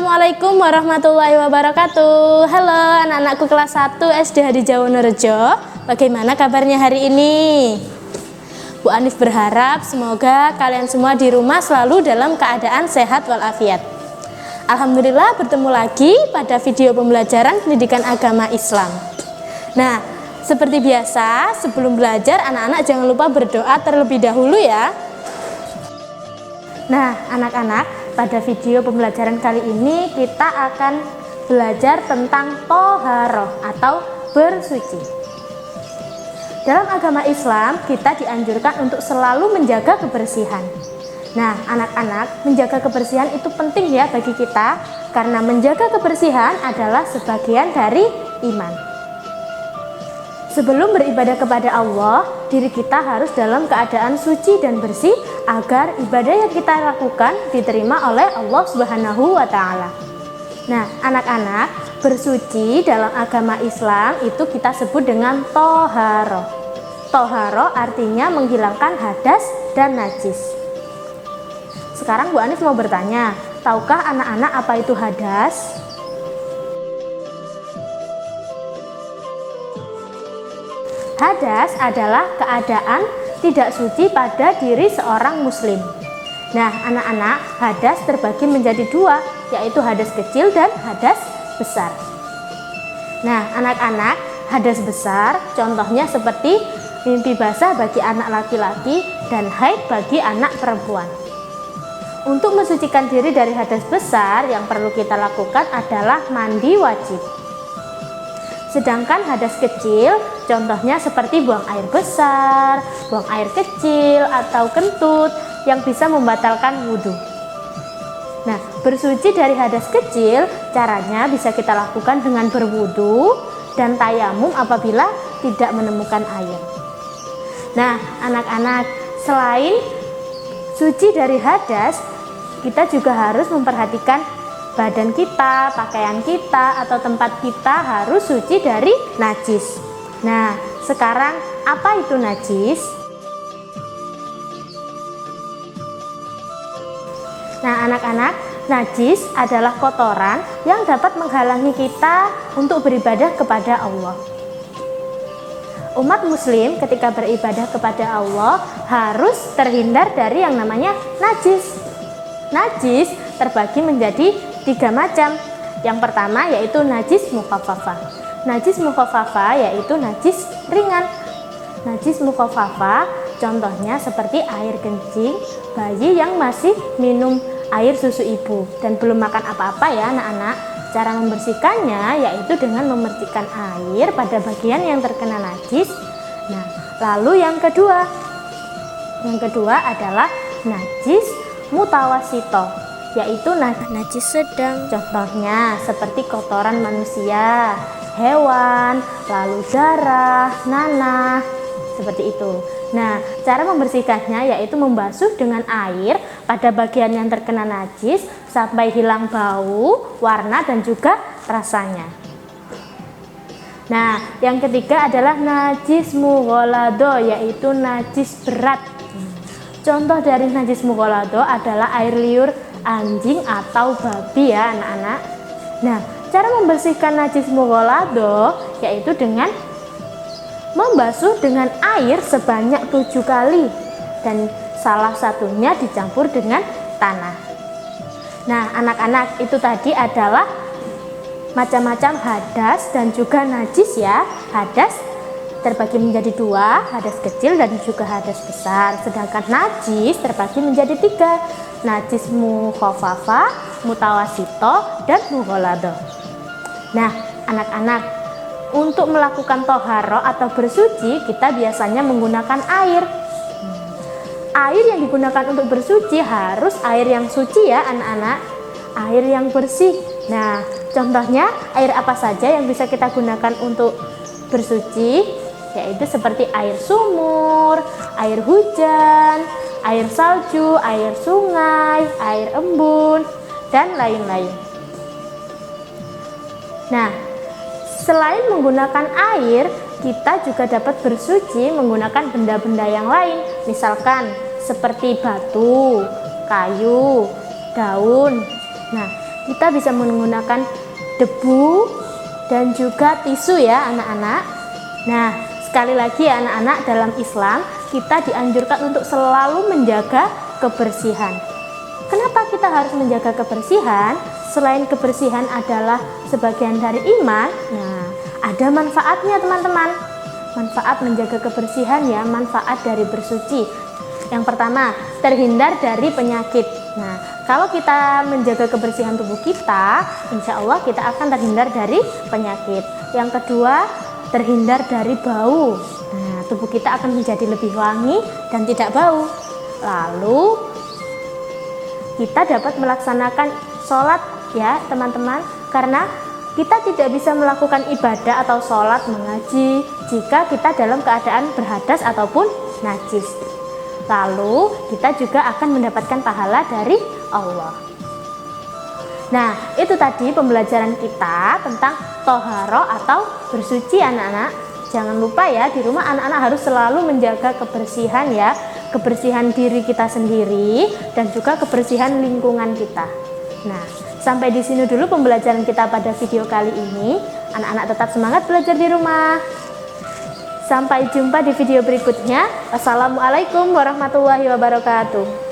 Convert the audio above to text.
Assalamualaikum warahmatullahi wabarakatuh. Halo anak-anakku kelas 1 SD Hadijawa Wonorejo. Bagaimana kabarnya hari ini? Bu Anif berharap semoga kalian semua di rumah selalu dalam keadaan sehat walafiat. Alhamdulillah bertemu lagi pada video pembelajaran pendidikan agama Islam. Nah, seperti biasa sebelum belajar anak-anak jangan lupa berdoa terlebih dahulu ya. Nah, anak-anak, pada video pembelajaran kali ini kita akan belajar tentang toharoh atau bersuci. Dalam agama Islam kita dianjurkan untuk selalu menjaga kebersihan. Nah, anak-anak, menjaga kebersihan itu penting ya bagi kita, karena menjaga kebersihan adalah sebagian dari iman. Sebelum beribadah kepada Allah, diri kita harus dalam keadaan suci dan bersih agar ibadah yang kita lakukan diterima oleh Allah Subhanahu wa Ta'ala. Nah, anak-anak, bersuci dalam agama Islam itu kita sebut dengan toharoh. Toharoh artinya menghilangkan hadas dan najis. Sekarang Bu Anif mau bertanya, tahukah anak-anak apa itu hadas? Hadas adalah keadaan tidak suci pada diri seorang muslim. Nah, anak-anak, hadas terbagi menjadi dua, yaitu hadas kecil dan hadas besar. Nah, anak-anak, hadas besar contohnya seperti mimpi basah bagi anak laki-laki dan haid bagi anak perempuan. Untuk mensucikan diri dari hadas besar yang perlu kita lakukan adalah mandi wajib. Sedangkan hadas kecil contohnya seperti buang air besar, buang air kecil atau kentut yang bisa membatalkan wudhu. Nah, bersuci dari hadas kecil caranya bisa kita lakukan dengan berwudhu dan tayamum apabila tidak menemukan air. Nah, anak-anak, selain suci dari hadas, kita juga harus memperhatikan badan kita, pakaian kita, atau tempat kita harus suci dari najis. Nah, sekarang apa itu najis? Nah, anak-anak, najis adalah kotoran yang dapat menghalangi kita untuk beribadah kepada Allah. Umat muslim ketika beribadah kepada Allah harus terhindar dari yang namanya najis. Najis terbagi menjadi 3 macam. Yang pertama yaitu najis mukhaffafah. Najis mukhaffafah yaitu najis ringan. Najis mukhaffafah contohnya seperti air kencing bayi yang masih minum air susu ibu dan belum makan apa-apa ya anak-anak. Cara membersihkannya yaitu dengan memercikkan air pada bagian yang terkena najis. Nah, lalu yang kedua adalah najis mutawasito, yaitu najis sedang. Contohnya seperti kotoran manusia, hewan, lalu darah, nanah, seperti itu. Nah, cara membersihkannya yaitu membasuh dengan air pada bagian yang terkena najis sampai hilang bau, warna, dan juga rasanya. Nah, yang ketiga adalah najis mughalladho, yaitu najis berat. Contoh dari najis mughalladho adalah air liur anjing atau babi ya anak-anak. Nah, cara membersihkan najis mughalladho yaitu dengan membasuh dengan air sebanyak 7 kali dan salah satunya dicampur dengan tanah. Nah, anak-anak, itu tadi adalah macam-macam hadas dan juga najis ya. Hadas terbagi menjadi 2, hadas kecil dan juga hadas besar. Sedangkan najis terbagi menjadi 3, najis mukhaffafah, mutawasito, dan mughalladho. Nah, anak-anak, untuk melakukan toharoh atau bersuci kita biasanya menggunakan air. Air yang digunakan untuk bersuci harus air yang suci ya anak-anak, air yang bersih. Nah, contohnya air apa saja yang bisa kita gunakan untuk bersuci, yaitu seperti air sumur, air hujan, air salju, air sungai, air embun, dan lain-lain. Nah, selain menggunakan air, kita juga dapat bersuci menggunakan benda-benda yang lain, misalkan seperti batu, kayu, daun. Nah, Kita bisa menggunakan debu dan juga tisu ya anak-anak. Nah, sekali lagi ya anak-anak, dalam Islam kita dianjurkan untuk selalu menjaga kebersihan. Kenapa kita harus menjaga kebersihan? Selain kebersihan adalah sebagian dari iman, nah ada manfaatnya teman-teman. Manfaat menjaga kebersihan ya, manfaat dari bersuci. Yang pertama, terhindar dari penyakit. Nah, kalau kita menjaga kebersihan tubuh kita, insya Allah kita akan terhindar dari penyakit. Yang kedua, terhindar dari bau. Nah, tubuh kita akan menjadi lebih wangi dan tidak bau. Lalu, kita dapat melaksanakan sholat ya teman-teman, karena kita tidak bisa melakukan ibadah atau sholat mengaji jika kita dalam keadaan berhadas ataupun najis. Lalu kita juga akan mendapatkan pahala dari Allah. Nah, itu tadi pembelajaran kita tentang toharo atau bersuci anak-anak. Jangan lupa ya, di rumah anak-anak harus selalu menjaga kebersihan ya, kebersihan diri kita sendiri dan juga kebersihan lingkungan kita. Nah, sampai di sini dulu pembelajaran kita pada video kali ini. Anak-anak tetap semangat belajar di rumah. Sampai jumpa di video berikutnya. Assalamualaikum warahmatullahi wabarakatuh.